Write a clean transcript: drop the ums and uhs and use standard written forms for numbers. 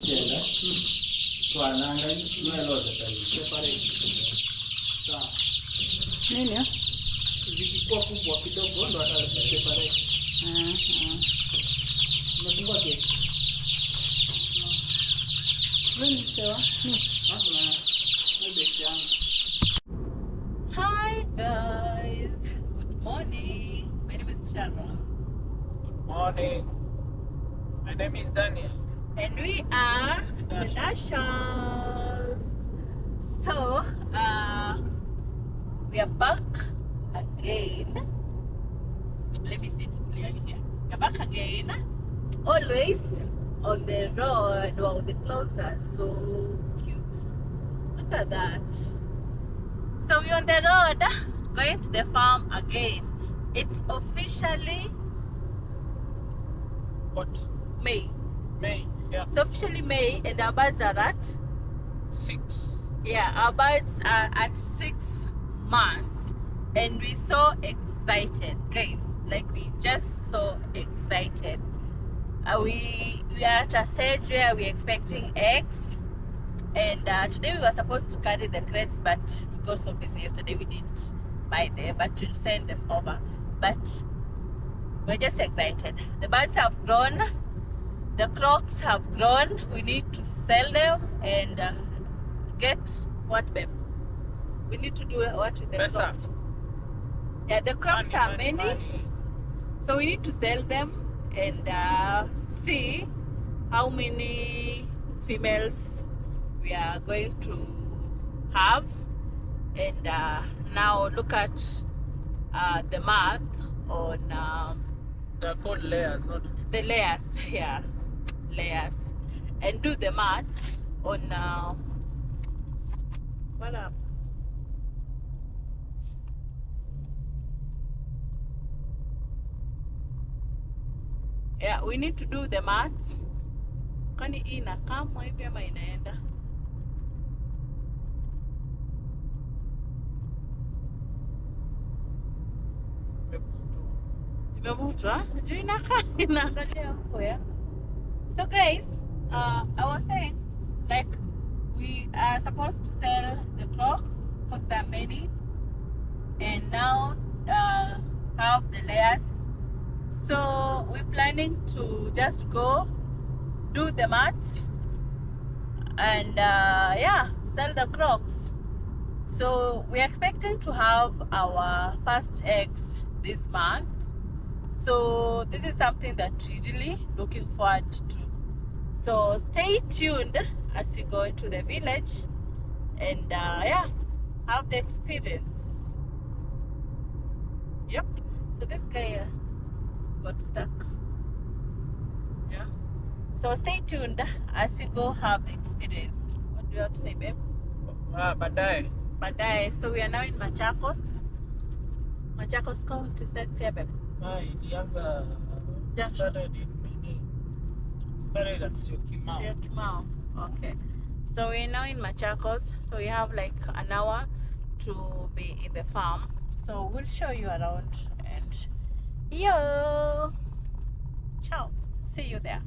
Jenda. Tuananga tunaeleza separate. Sawa. Nini? Zikikuwa kubwa kidogo ndo ata separate. Unafungua je? Nini sawa? Hi guys, good morning. My name is Sharon. Good morning. My name is Daniel. And we are the Dashers. So, we are back again. Let me see it clearly here. We are back again. Always on the road. Wow, the clouds are so cute. Look at that. So we're on the road going to the farm again. It's officially What? May. May. Yeah. It's officially May and our birds are at 6. yeah, our birds are at 6 months and we're so excited, guys. Like we just so excited. We are at a stage where we're expecting eggs, and today we were supposed to carry the crates, but we got so busy yesterday we didn't buy them, but we'll send them over. But we're just excited. The birds have grown, the crocs have grown. We need to sell them and get what, babe? We need to do what with the crocs? Yeah, the crocs are many. So we need to sell them and see how many females we are going to have. And now look at the math on They're called layers, not females. the layers. Yeah, layers, and do the maths on what up. Yeah, we need to do the maths. Kwani hii inakamwa hivi ama inaenda? Imevutwa? Juu inaangalia huko ya. So guys, I was saying, like, we are supposed to sell the crocs because there are many, and now have the layers. So we're planning to just go do the maths and yeah, sell the crocs. So we're expecting to have our first eggs this month. So this is something that we're really looking forward to. So stay tuned as we go into the village and yeah, have the experience. Yep. So this guy got stuck. Yeah. So stay tuned as you go have the experience. What do you have to say, babe? Baadaye. Baadaye. So we are now in Machakos. Machakos County. That's here, babe. Ilianza started at Syokimau. Syokimau. Okay. So we're now in Machakos. So we have like an hour to be in the farm. So we'll show you around and yo, ciao, see you there.